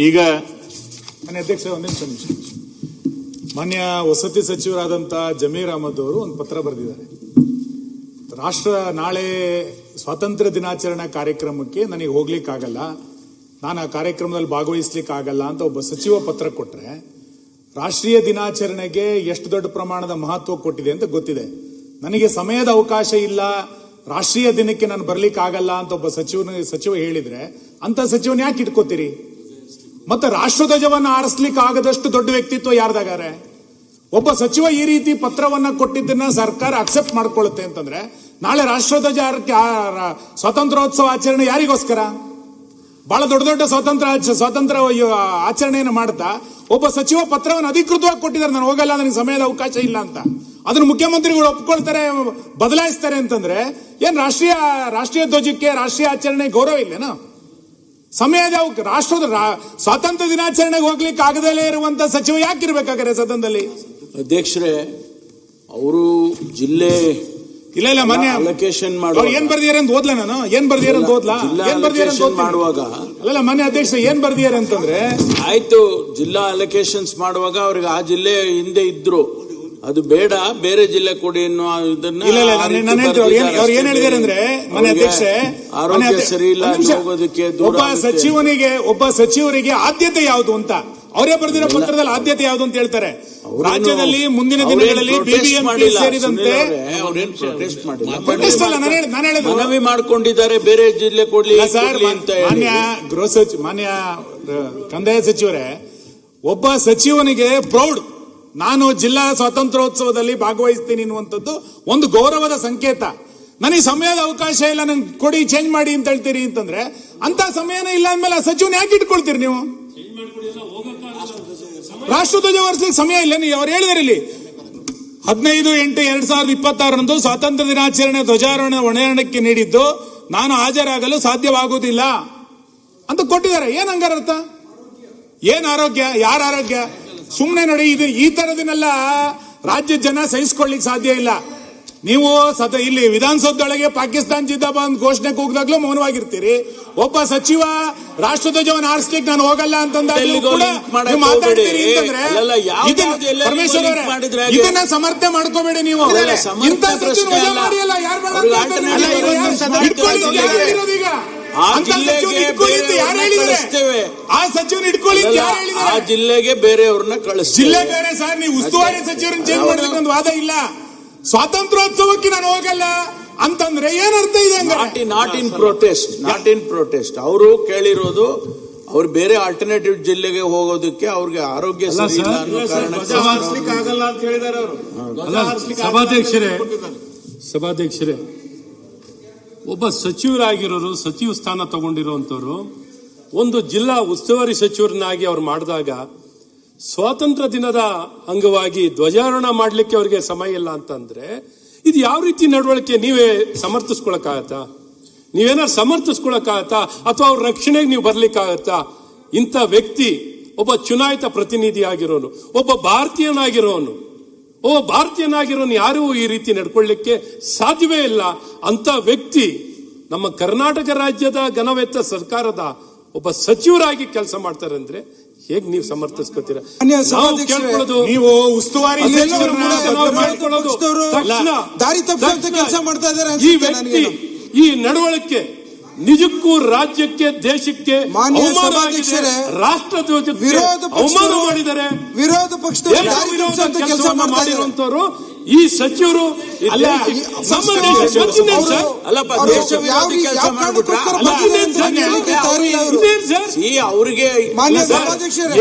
ಈಗ ಅಧ್ಯಕ್ಷ ಒಂದೇ ನಿಮಿಷ. ಮಾನ್ಯ ವಸತಿ ಸಚಿವರಾದಂಥ ಜಮೀರ್ ಅಹಮದ್ ಅವರು ಒಂದು ಪತ್ರ ಬರೆದಿದ್ದಾರೆ. ನಾಳೆ ಸ್ವಾತಂತ್ರ್ಯ ದಿನಾಚರಣೆ ಕಾರ್ಯಕ್ರಮಕ್ಕೆ ನನಗೆ ಹೋಗ್ಲಿಕ್ಕಾಗಲ್ಲ, ನಾನು ಆ ಕಾರ್ಯಕ್ರಮದಲ್ಲಿ ಭಾಗವಹಿಸ್ಲಿಕ್ಕಾಗಲ್ಲ ಅಂತ ಒಬ್ಬ ಸಚಿವ ಪತ್ರ ಕೊಟ್ರೆ, ರಾಷ್ಟ್ರೀಯ ದಿನಾಚರಣೆಗೆ ಎಷ್ಟು ದೊಡ್ಡ ಪ್ರಮಾಣದ ಮಹತ್ವ ಕೊಟ್ಟಿದೆ ಅಂತ ಗೊತ್ತಿದೆ. ನನಗೆ ಸಮಯದ ಅವಕಾಶ ಇಲ್ಲ, ರಾಷ್ಟ್ರೀಯ ದಿನಕ್ಕೆ ನಾನು ಬರ್ಲಿಕ್ಕಾಗಲ್ಲ ಅಂತ ಒಬ್ಬ ಸಚಿವ ಹೇಳಿದ್ರೆ ಅಂತ ಸಚಿವನ ಯಾಕೆ ಇಟ್ಕೋತೀರಿ? ಮತ್ತೆ ರಾಷ್ಟ್ರಧ್ವಜವನ್ನು ಆರಿಸ್ಲಿಕ್ಕೆ ಆಗದಷ್ಟು ದೊಡ್ಡ ವ್ಯಕ್ತಿತ್ವ ಯಾರ್ದಾಗಾರೆ? ಒಬ್ಬ ಸಚಿವ ಈ ರೀತಿ ಪತ್ರವನ್ನ ಕೊಟ್ಟಿದ್ದನ್ನ ಸರ್ಕಾರ ಅಕ್ಸೆಪ್ಟ್ ಮಾಡ್ಕೊಳ್ಳುತ್ತೆ ಅಂತಂದ್ರೆ, ನಾಳೆ ರಾಷ್ಟ್ರಧ್ವಜ ಸ್ವಾತಂತ್ರ್ಯೋತ್ಸವ ಆಚರಣೆ ಯಾರಿಗೋಸ್ಕರ? ಬಹಳ ದೊಡ್ಡ ದೊಡ್ಡ ಸ್ವಾತಂತ್ರ್ಯ ಆಚರಣೆಯನ್ನು ಮಾಡ್ತಾ ಒಬ್ಬ ಸಚಿವ ಪತ್ರವನ್ನು ಅಧಿಕೃತವಾಗಿ ಕೊಟ್ಟಿದ್ದಾರೆ, ನಾನು ಹೋಗಲ್ಲ, ನನಗೆ ಸಮಯದ ಅವಕಾಶ ಇಲ್ಲ ಅಂತ. ಅದನ್ನು ಮುಖ್ಯಮಂತ್ರಿಗಳು ಒಪ್ಕೊಳ್ತಾರೆ, ಬದಲಾಯಿಸ್ತಾರೆ ಅಂತಂದ್ರೆ ಏನ್ ರಾಷ್ಟ್ರೀಯ ಧ್ವಜಕ್ಕೆ, ರಾಷ್ಟ್ರೀಯ ಆಚರಣೆ ಗೌರವ ಇಲ್ಲೇನೋ? ಸಮಯದ ಸ್ವಾತಂತ್ರ್ಯ ದಿನಾಚರಣೆಗೆ ಹೋಗ್ಲಿಕ್ಕೆ ಆಗದಲ್ಲೇ ಇರುವಂತ ಸಚಿವ ಯಾಕಿರ್ಬೇಕಾದ್ರೆ ಸದನದಲ್ಲಿ? ಅಧ್ಯಕ್ಷರೇ, ಅವರು ಜಿಲ್ಲೆ ಇಲ್ಲ ಮಾನ್ಯ ಅಲೋಕೇಶನ್ ಏನ್ ಬರ್ದಿದ್ದಾರೆ ಅಂತ ಓದ್ಲಾ ನಾನು? ಏನ್ ಬರ್ದಿದ್ದಾರೆ ಅಂತ ಓದ್ಲಾ? ಏನ್ ಬರ್ದಿದ್ದಾರೆ ಅಂತ ಮಾಡುವಾಗ ಅಲ್ಲ ಮಾನ್ಯ ಅಧ್ಯಕ್ಷ, ಏನ್ ಬರ್ದಿದ್ದಾರೆ ಅಂತಂದ್ರೆ, ಆಯ್ತು, ಜಿಲ್ಲಾ ಅಲೋಕೇಶನ್ಸ್ ಮಾಡುವಾಗ ಅವ್ರಿಗೆ ಆ ಜಿಲ್ಲೆ ಹಿಂದೆ ಇದ್ರು, ಅದು ಬೇಡ, ಬೇರೆ ಜಿಲ್ಲೆ ಕೊಡಿ ಅನ್ನೋ ಇದನ್ನ ಅವ್ರು ಏನ್ ಹೇಳಿದ್ದಾರೆ ಅಂದ್ರೆ, ಮಾನ್ಯ ಅಧ್ಯಕ್ಷ, ಆರೋಗ್ಯ ಸರಿ ಇಲ್ಲ ಹೋಗೋದಕ್ಕೆ ಒಬ್ಬ ಸಚಿವರಿಗೆ ಆದ್ಯತೆ ಯಾವುದು ಅಂತ ಅವರೇ ಬರೆದಿರೋ ಪತ್ರದಲ್ಲಿ ಆದ್ಯತೆ ಯಾವುದು ಅಂತ ಹೇಳ್ತಾರೆ. ರಾಜ್ಯದಲ್ಲಿ ಮುಂದಿನ ದಿನಗಳಲ್ಲಿ ಬಿಬಿಎಂಪಿ ಸೇರಿದಂತೆ ಮನವಿ ಮಾಡಿಕೊಂಡಿದ್ದಾರೆ, ಬೇರೆ ಜಿಲ್ಲೆ ಕೊಡ್ಲಿ ಅಂತ. ಮಾನ್ಯ ಕಂದಾಯ ಸಚಿವರೇ, ಒಬ್ಬ ಸಚಿವನಿಗೆ ಪ್ರೌಡ್, ನಾನು ಜಿಲ್ಲಾ ಸ್ವಾತಂತ್ರ್ಯೋತ್ಸವದಲ್ಲಿ ಭಾಗವಹಿಸ್ತೀನಿ ಅನ್ನುವಂಥದ್ದು ಒಂದು ಗೌರವದ ಸಂಕೇತ. ನನಗೆ ಸಮಯದ ಅವಕಾಶ ಇಲ್ಲ, ನಂಗೆ ಕೊಡಿ, ಚೇಂಜ್ ಮಾಡಿ ಅಂತ ಹೇಳ್ತೀರಿ ಅಂತಂದ್ರೆ, ಅಂತ ಸಮಯನೇ ಇಲ್ಲ ಅಂದ್ಮೇಲೆ ಆ ಸಚಿವನ ಯಾಕೆ ಇಟ್ಕೊಳ್ತೀರಿ ನೀವು? ರಾಷ್ಟ್ರಧ್ವಜ ಹೊರಿಸಲಿಕ್ಕೆ ಸಮಯ ಇಲ್ಲ. ಅವ್ರು ಹೇಳಿದಾರೆ ಇಲ್ಲಿ 15/8/2026 ಸ್ವಾತಂತ್ರ್ಯ ದಿನಾಚರಣೆ ಧ್ವಜಾರೋಹಣ ಹೊಣೆಯಾರಣಕ್ಕೆ ನೀಡಿದ್ದು ನಾನು ಹಾಜರಾಗಲು ಸಾಧ್ಯವಾಗುವುದಿಲ್ಲ ಅಂತ ಕೊಟ್ಟಿದ್ದಾರೆ. ಏನ್ ಹಂಗಾರ ಅರ್ಥ? ಏನ್ ಆರೋಗ್ಯ? ಯಾರ ಆರೋಗ್ಯ? ಸುಮ್ಮನೆ ನೋಡಿ, ಇದು ಈ ತರದನ್ನೆಲ್ಲ ರಾಜ್ಯದ ಜನ ಸಹಿಸಿಕೊಳ್ಳಿಕ್ ಸಾಧ್ಯ ಇಲ್ಲ. ನೀವು ಇಲ್ಲಿ ವಿಧಾನಸೌಧದೊಳಗೆ ಪಾಕಿಸ್ತಾನ ಜಿಂದಾಬಾದ್ ಘೋಷಣೆ ಕೂಗಿದಾಗ್ಲೂ ಮೌನವಾಗಿರ್ತೀರಿ. ಒಬ್ಬ ಸಚಿವ ರಾಷ್ಟ್ರಧ್ವಜವನ್ನು ಆರಿಸ್ಲಿಕ್ಕೆ ನಾನು ಹೋಗಲ್ಲ ಅಂತಂದಾಗ್ಲೂ ಕೂಡ ಮಾತಾಡ್ತೀರಿ ಅಂತಂದ್ರೆ, ಪರಮೇಶ್ವರ್ ಅವರೇ, ಇದನ್ನ ಸಮರ್ಥನೆ ಮಾಡ್ಕೋಬೇಡಿ ನೀವು. ಇಂಥ ಸಚಿವ ವಜಾ ಮಾಡಿಯಲ್ಲ, ಯಾರು ಬೇಡ ಈಗ ಆ ಸಚಿವನ ಇಟ್ಕೊಳ್ಳಿ ಯಾರು ಹೇಳಿದ್ದಾರೆ? ಆ ಜಿಲ್ಲೆಗೆ ಬೇರೆಯವ್ರನ್ನ ಕಳಿಸ್ತೀವಿ. ಜಿಲ್ಲೆ ಬೇರೆ ಸರ್, ನೀವು ಉಸ್ತುವಾರಿ ಸಚಿವರನ್ನ ಚೇಂಜ್ ಮಾಡ್ಲಿಕ್ಕೆ ಒಂದು ವಾದ ಇಲ್ಲ. ಸ್ವಾತಂತ್ರ್ಯೋತ್ಸವಕ್ಕೆ ನಾನು ಹೋಗಲ್ಲ ಅಂತಂದ್ರೆ ಏನರ್ಥ ಇದೆ? ನಾಟ್ ಇನ್ ಪ್ರೊಟೆಸ್ಟ್ ಅವರು ಕೇಳಿರೋದು, ಅವ್ರು ಬೇರೆ ಆಲ್ಟರ್ನೇಟಿವ್ ಜಿಲ್ಲೆಗೆ ಹೋಗೋದಕ್ಕೆ ಅವ್ರಿಗೆ ಆರೋಗ್ಯ ಸರಿ ಇಲ್ಲ ಅನ್ನೋ ಕಾರಣಕ್ಕೆ ಅಂತ ಹೇಳಿದ್ದಾರೆ ಅವರು. ಸಭಾಧ್ಯಕ್ಷರೇ, ಒಬ್ಬ ಸಚಿವರಾಗಿರೋರು, ಸಚಿವ ಸ್ಥಾನ ತಗೊಂಡಿರುವಂತವ್ರು ಒಂದು ಜಿಲ್ಲಾ ಉಸ್ತುವಾರಿ ಸಚಿವರನ್ನಾಗಿ ಅವ್ರು ಮಾಡಿದಾಗ ಸ್ವಾತಂತ್ರ್ಯ ದಿನದ ಅಂಗವಾಗಿ ಧ್ವಜಾರೋಹಣ ಮಾಡ್ಲಿಕ್ಕೆ ಅವ್ರಿಗೆ ಸಮಯ ಇಲ್ಲ ಅಂತಂದ್ರೆ, ಇದು ಯಾವ ರೀತಿ ನಡವಳಿಕೆ? ನೀವೇ ಸಮರ್ಥಿಸ್ಕೊಳಕ್ಕಾಗತ್ತಾ? ನೀವೇನಾದ್ರು ಸಮರ್ಥಿಸ್ಕೊಳಕ್ಕಾಗತ್ತಾ? ಅಥವಾ ಅವ್ರ ರಕ್ಷಣೆಗೆ ನೀವು ಬರ್ಲಿಕ್ಕಾಗತ್ತಾ? ಇಂಥ ವ್ಯಕ್ತಿ ಒಬ್ಬ ಚುನಾಯಿತ ಪ್ರತಿನಿಧಿ ಆಗಿರೋನು, ಒಬ್ಬ ಭಾರತೀಯನಾಗಿರೋನು ಯಾರೂ ಈ ರೀತಿ ನಡ್ಕೊಳ್ಳಿಕ್ಕೆ ಸಾಧ್ಯವೇ ಇಲ್ಲ. ಅಂತ ವ್ಯಕ್ತಿ ನಮ್ಮ ಕರ್ನಾಟಕ ರಾಜ್ಯದ ಘನವೆತ್ತ ಸರ್ಕಾರದ ಒಬ್ಬ ಸಚಿವರಾಗಿ ಕೆಲಸ ಮಾಡ್ತಾರೆ ಅಂದ್ರೆ ಹೇಗ್ ನೀವು ಸಮರ್ಥಿಸ್ಕೊತೀರಾ? ನೀವು ಉಸ್ತುವಾರಿ ಈ ವ್ಯಕ್ತಿ ಈ ನಡವಳಿಕೆ ನಿಜಕ್ಕೂ ರಾಜ್ಯಕ್ಕೆ, ದೇಶಕ್ಕೆ ರಾಷ್ಟ್ರಧ್ವಜಕ್ಕೆ ಅವಮಾನ ಮಾಡಿದ್ದಾರೆ. ವಿರೋಧ ಪಕ್ಷದ ಕೆಲಸ ಮಾಡಿರುವಂತವರು ಈ ಸಚಿವರು ಅವ್ರಿಗೆ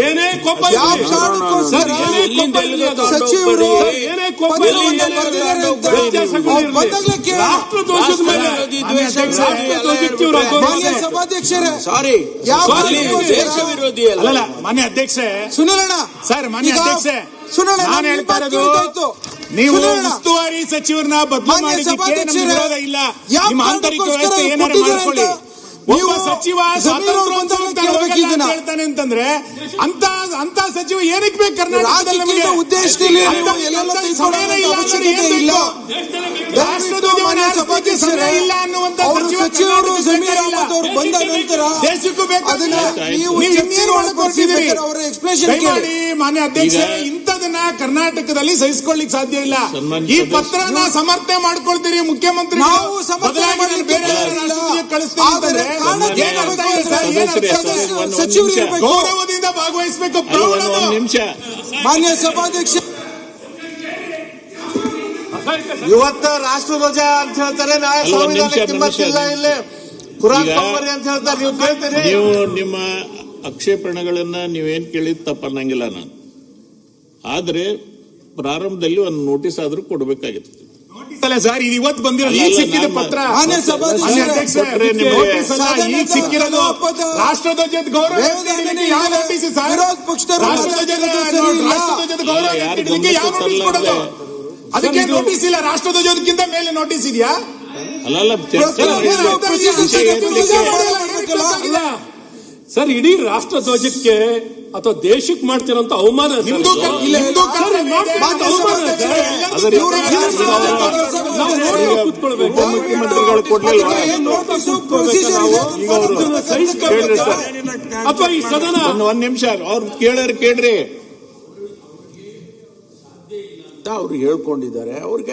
ಏನೇ ಕೋಪ ರಾಷ್ಟ್ರಧ್ವಜದ ಮೇಲೆ ಸಾರಿ ದೇಶ ವಿರೋಧಿ ಅಲ್ಲ. ಮಾನ್ಯ ಅಧ್ಯಕ್ಷೆ ಸುನಿಲಣ್ಣ ಸರ್, ಮಾನ್ಯ ಅಧ್ಯಕ್ಷೆ, ನಾನು ಹೇಳ್ತಾ ಇರೋದು, ನೀವು ಉಸ್ತುವಾರಿ ಸಚಿವರನ್ನ ಬದಲು ಮಾಡಿದ್ದಕ್ಕೆ ವಿರೋಧ ಇಲ್ಲ. ನಿಮ್ಮ ಆಂತರಿಕ ವ್ಯವಸ್ಥೆ ಏನಾದ್ರು ಮಾಡ್ಕೊಳ್ಳಿ. ಒಬ್ಬ ಸಚಿವ ಸ್ವಾತಂತ್ರ್ಯೋತ್ಸವ ಹೇಳ್ತಾನೆ ಅಂತಂದ್ರೆ ಅಂತ ಸಚಿವ ಏನಕ್ಕೆ ಬೇಕು ಕರ್ನಾಟಕದಲ್ಲಿ? ಉದ್ದೇಶದಲ್ಲಿ ರಾಷ್ಟ್ರಧ್ವಜವನ್ನು ಹಾರಿಸಲಿಕ್ಕೆ ಸಮಯ ಇಲ್ಲ ಅನ್ನುವಂತ ಸಚಿವರು ಜಮೀರ್ ಅಹಮದ್ ಅವರು ಬಂದ ನಂತರ ದೇಶಕ್ಕೂ ಬೇಕು ಮಾಡಿ ಮಾನ್ಯ ಅಧ್ಯಕ್ಷ. ಇಂಥದನ್ನ ಕರ್ನಾಟಕದಲ್ಲಿ ಸಹಿಸಿಕೊಳ್ಳಿಕ್ ಸಾಧ್ಯ ಇಲ್ಲ. ಈ ಪತ್ರನ ಸಮರ್ಥನೆ ಮಾಡ್ಕೊಳ್ತೀರಿ ಮುಖ್ಯಮಂತ್ರಿ, ಗೌರವದಿಂದ ಭಾಗವಹಿಸಬೇಕು. ಮಾನ್ಯ ಸಭಾಧ್ಯಕ್ಷ, ಇವತ್ತು ರಾಷ್ಟ್ರಧ್ವಜ ಅಂತ ಹೇಳ್ತಾರೆ, ನಾಳೆ ಸಂವಿಧಾನಕ್ಕೆ ಕಿಮ್ಮತ್ತಿಲ್ಲ, ಇಲ್ಲಿ ಕುರಾನ್ ತೊಂಬರಿ ಅಂತ ಹೇಳ್ತಾರೆ. ನೀವು ಕೇಳ್ತೀರಿ? ನೀವು ನಿಮ್ಮ ಆಕ್ಷೇಪಣೆಗಳನ್ನ ನೀವೇನ್ ಕೇಳಿದ್ ತಪ್ಪನ್ನಂಗಿಲ್ಲ ನಾನು, ಆದ್ರೆ ಪ್ರಾರಂಭದಲ್ಲಿ ಒಂದು ನೋಟಿಸ್ ಆದ್ರೂ ಕೊಡ್ಬೇಕಾಗಿತ್ತು. ಸರ್, ಇದು ಇವತ್ತು ಬಂದಿರೋ ಈಗ ಸಿಕ್ಕಿದ ಪತ್ರ. ಮಾನ್ಯ ಸಭಾಧ್ಯಕ್ಷರೇ, ಈಗ ಸಿಕ್ಕಿರೋದು ರಾಷ್ಟ್ರಧ್ವಜದ ಗೌರವ ಯಾವ ನೋಟಿಸ್ ಸರ್? ವಿರೋಧ ಪಕ್ಷದವರು ರಾಷ್ಟ್ರಧ್ವಜದ ಗೌರವ ಯಾವ ನೋಟಿಸ್ ಕೊಡೋದು? ಅದಕ್ಕೆ ನೋಟಿಸ್ ಇಲ್ಲ. ರಾಷ್ಟ್ರಧ್ವಜಕ್ಕಿಂತ ಮೇಲೆ ನೋಟಿಸ್ ಇದೆಯಾ? ಅಲ್ಲ ಸರ್, ಇಡೀ ರಾಷ್ಟ್ರಧ್ವಜಕ್ಕೆ ಅಥವಾ ದೇಶಕ್ಕೆ ಮಾಡ್ತಿರೋಂತ ಅವಮಾನ ಮುಖ್ಯಮಂತ್ರಿಗಳು ಕೊಡ್ಲಿಲ್ಲ ಅಥವಾ ಈ ಸದನ ಒಂದ್ ನಿಮಿಷ ಅವ್ರು ಕೇಳ್ರಿ. ಅವ್ರು ಹೇಳ್ಕೊಂಡಿದ್ದಾರೆ, ಅವ್ರಿಗೆ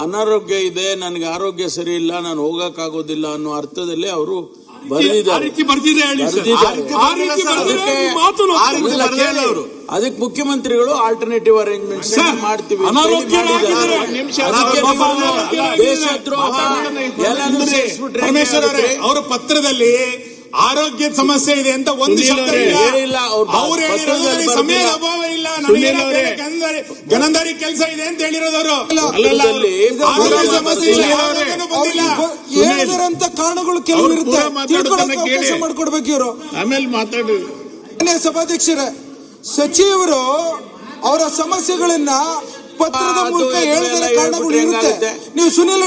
ಅನಾರೋಗ್ಯ ಇದೆ, ನನಗೆ ಆರೋಗ್ಯ ಸರಿ ಇಲ್ಲ, ನಾನು ಹೋಗಕ್ಕಾಗೋದಿಲ್ಲ ಅನ್ನೋ ಅರ್ಥದಲ್ಲಿ ಅವರು ಅದಕ್ಕೆ ಮುಖ್ಯಮಂತ್ರಿಗಳು ಆಲ್ಟರ್ನೇಟಿವ್ ಅರೇಂಜ್ಮೆಂಟ್ಸ್ ಮಾಡ್ತೀವಿ, ದೇಶದ್ರೋಹ ಎಲ್ಲಾನು ಸೇರಿಸ್ಬಿಟ್ರೆ. ಅವರ ಪತ್ರದಲ್ಲಿ ಆರೋಗ್ಯದ ಸಮಸ್ಯೆ ಇದೆ ಅಂತ ಒಂದು ಶಬ್ದ ಇಲ್ಲ. ಅವ್ರು ಹೇಳಿರೋದ್ರಲ್ಲಿ ಸಮಯದ ಅಭಾವ ಇಲ್ಲ, ಗನಂದಾರಿ ಕೆಲಸ ಇದೆ ಅಂತ ಹೇಳಿರೋದವರು. ಆರೋಗ್ಯ ಸಮಸ್ಯೆ ಇಲ್ಲ, ಹೇಳಿದಂತ ಕಾರಣಗಳು ಕೆಲವು ಇರುತ್ತೆ, ಅವಕಾಶ ಮಾಡ್ಕೊಡ್ಬೇಕು ಇವರು. ಆಮೇಲೆ ಮಾತಾಡಿ. ಸಭಾಧ್ಯಕ್ಷರೇ, ಸಚಿವರು ಅವರ ಸಮಸ್ಯೆಗಳನ್ನ ಪತ್ರದ ಮೂಲಕ ಹೇಳಿದ ಕಾರಣಗಳು ಇರುತ್ತೆ. ನೀವು ಸುನಿಲ್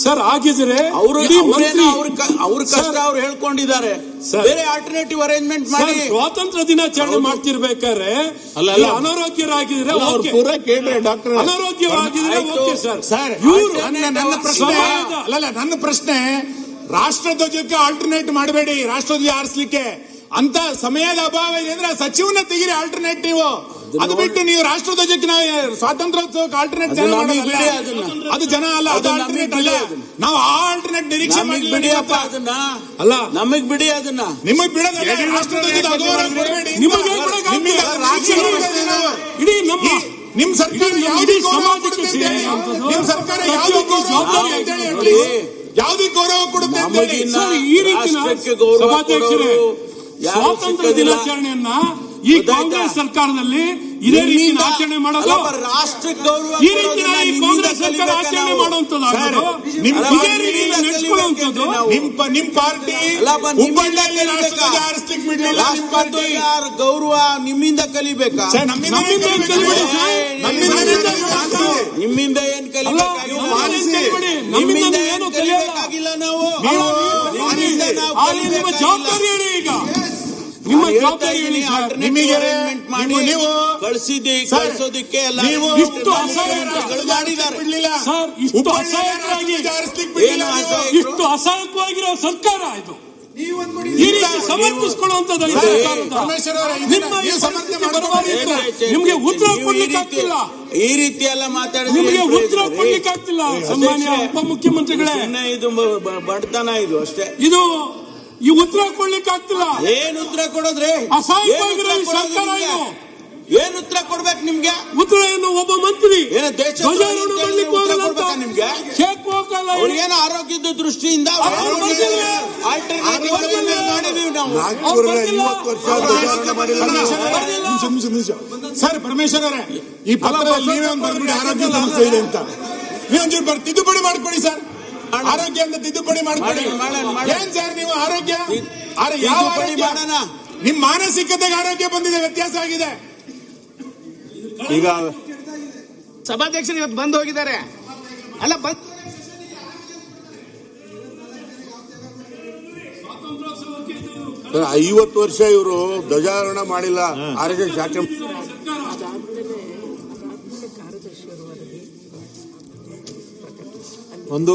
ಸರ್ ಆಗಿದ್ರೆ ಅವ್ರ ಕಷ್ಟ ಅವ್ರು ಹೇಳ್ಕೊಂಡಿದ್ದಾರೆ, ಬೇರೆ ಆಲ್ಟರ್ನೇಟಿವ್ ಅರೇಂಜ್ಮೆಂಟ್ ಮಾಡಿ. ಸ್ವಾತಂತ್ರ್ಯ ದಿನಾಚರಣೆ ಮಾಡ್ತಿರ್ಬೇಕಾದ್ರೆ ಅನಾರೋಗ್ಯರಾಗಿದ್ರೆ ಪೂರ ಕೇಳ್ರಿ ಡಾಕ್ಟರ್. ಅನಾರೋಗ್ಯವಾಗಿದ್ರೆ ಸರ್, ನನ್ನ ಪ್ರಶ್ನೆ, ರಾಷ್ಟ್ರಧ್ವಜಕ್ಕೆ ಆಲ್ಟರ್ನೇಟ್ ಮಾಡಬೇಡಿ, ರಾಷ್ಟ್ರಧ್ವಜ ಹಾರಿಸಲಿಕ್ಕೆ ಅಂತ ಸಮಯದ ಅಭಾವ ಇದೆ ಅಂದ್ರೆ ಸಚಿವನ ತೆಗಿರಿ ಆಲ್ಟರ್ನೇಟಿವ್. ಅದು ಬಿಟ್ಟು ನೀವು ರಾಷ್ಟ್ರಧ್ವಜಕ್ಕೆ ನಾವು ಸ್ವಾತಂತ್ರ್ಯೋತ್ಸವಕ್ಕೆ ಆಲ್ಟರ್ನೇಟ್ ಅದು ಜನ ಅಲ್ಲ, ಅದು ಆಲ್ಟರ್ನೇಟ್ ಅಲ್ಲ. ನಾವು ಆಲ್ಟರ್ನೇಟ್ ನಿರೀಕ್ಷೆ ಬಿಡಿ ಅಪ್ಪ, ಅದನ್ನ ಅಲ್ಲ ನಮಗ್ ಬಿಡಿ, ಅದನ್ನ ನಿಮಗ್ ಬಿಡೋದಲ್ಲ. ರಾಷ್ಟ್ರಧ್ವಜದ ಅಗೌರವ ಕೊಡಬೇಡಿ. ಇಡೀ ನಮ್ಮ ನಿಮ್ ಸರ್ಕಾರ ಯಾವ್ದು ಜವಾಬ್ದಾರಿ ಅಂತ ಹೇಳಿ, ಯಾವುದಕ್ಕೆ ಗೌರವ ಕೊಡುತ್ತೆ ಅಂತ ಹೇಳಿ. ಈ ರೀತಿ ಸಭಾಧ್ಯಕ್ಷರೇ, ಸ್ವಾತಂತ್ರ್ಯ ದಿನಾಚರಣೆಯನ್ನ ಈ ಕಾಂಗ್ರೆಸ್ ಸರ್ಕಾರದಲ್ಲಿ ಇದೇ ರೀತಿ ಆಚರಣೆ ಮಾಡೋದು, ರಾಷ್ಟ್ರಕ್ಕೆ ಗೌರವ ಈ ರೀತಿ ಈ ಕಾಂಗ್ರೆಸ್ ಸರ್ಕಾರ ಆಚರಣೆ ಮಾಡುವಂತದ್ದು, ನಿಮ್ ಪಾರ್ಟಿ ಹುಬ್ಬಳ್ಳಿಯಲ್ಲಿ ರಾಷ್ಟ್ರಧ್ವಜ ಹಾರಿಸ್ಲಿಕ್ಕೆ ಬಿಡ್ಲಿಲ್ಲ. ನಿಮ್ ಪಾರ್ಟಿ ಗೌರವ ನಿಮ್ಮಿಂದ ಕಲಿಬೇಕಾ? ನಮ್ಮಿಂದ ಏನ್ ಕಲಿಬೇಕಾಗಿಲ್ಲ, ನಮ್ಮಿಂದ ಏನು ಕಲಿಯಬೇಕಾಗಿಲ್ಲ. ನಾವು ನಿಮ್ಮ ಜವಾಬ್ದಾರಿ ಹೇಳಿ, ಈಗ ನಿಮ್ಮ ಜವಾಬ್ದಾರಿ ಹೇಳಿ. ನಿಮಗೆ ನೀವು ಕಳಿಸೋದಕ್ಕೆ ಎಲ್ಲ ಇಷ್ಟು ಅಸಹಾಯಕವಾಗಿರೋ ಸರ್ಕಾರ ಇದು. ಈ ರೀತಿ ಸಮರ್ಥಿಸಿಕೊಳ್ಳುವಂತದ್ದು ನಿಮ್ಗೆ ಉತ್ತರ ಕೊಡ್ಲಿಕ್ಕೆ ಆಗ್ತಿಲ್ಲ. ಈ ರೀತಿ ಎಲ್ಲ ಮಾತಾಡಿದ್ರೆ ನಿಮಗೆ ಉತ್ತರ ಕೊಡ್ಲಿಕ್ಕೆ ಆಗ್ತಿಲ್ಲ. ಸನ್ಮಾನ್ಯ ಉಪಮುಖ್ಯಮಂತ್ರಿಗಳೇ, ಇದು ಬಡತನ, ಇದು ಅಷ್ಟೇ. ಇದು ಈ ಉತ್ತರ ಕೊಡ್ಲಿಕ್ಕೆ ಆಗ್ತಿಲ್ಲ. ಏನ್ ಉತ್ತರ ಕೊಡೋದ್ರಿ? ಅಸಹಾಯಕವಾಗಿರೋ ಸರ್ಕಾರ ಇದು. ಏನ್ ಉತ್ತರ ಕೊಡ್ಬೇಕು ನಿಮ್ಗೆ? ಉತ್ತರ ಏನು? ಒಬ್ಬ ಮಂತ್ರಿ ಧ್ವಜಾರೋಹಣ ಮಾಡ್ಲಿಕ್ಕೆ ಹೋಗಲ್ಲ ನಿಮ್ಗೆ, ಕೇಕ್ ಹೋಗಲ್ಲ. ಅವ್ರಿಗೇನು ಆರೋಗ್ಯದ ದೃಷ್ಟಿಯಿಂದ ಸರ್, ಪರಮೇಶ್ವರ್ ಅವರೇ, ಈ ಪತ್ರದಲ್ಲಿ ನೀವೇ ಒಂದು ಬರ್ಬಿಡಿ ಆರೋಗ್ಯ ಸಮಸ್ಯೆ ಇದೆ ಅಂತ. ನೀವೊಂಚೂರು ತಿದ್ದುಪಡಿ ಮಾಡ್ಕೊಡಿ ಸರ್, ಆರೋಗ್ಯ ಅಂತ ತಿದ್ದುಪಡಿ ಮಾಡ್ಕೊಡಿ. ಏನ್ ಸರ್ ನೀವು ಆರೋಗ್ಯ ಯಾವ ಮಾಡೋಣ? ನಿಮ್ ಮಾನಸಿಕತೆಗೆ ಆರೋಗ್ಯ ಬಂದಿದೆ, ವ್ಯತ್ಯಾಸ ಆಗಿದೆ. ಈಗ ಸಭಾಧ್ಯಕ್ಷರು ಇವತ್ತು ಬಂದು ಹೋಗಿದ್ದಾರೆ. ಅಲ್ಲ ಸ್ವಾತಂತ್ರ್ಯೋತ್ಸವಕ್ಕೆ 50 ವರ್ಷ ಇವರು ಧ್ವಜಾರೋಹಣ ಮಾಡಿಲ್ಲ. RSS ಶಾಖೆ ಒಂದು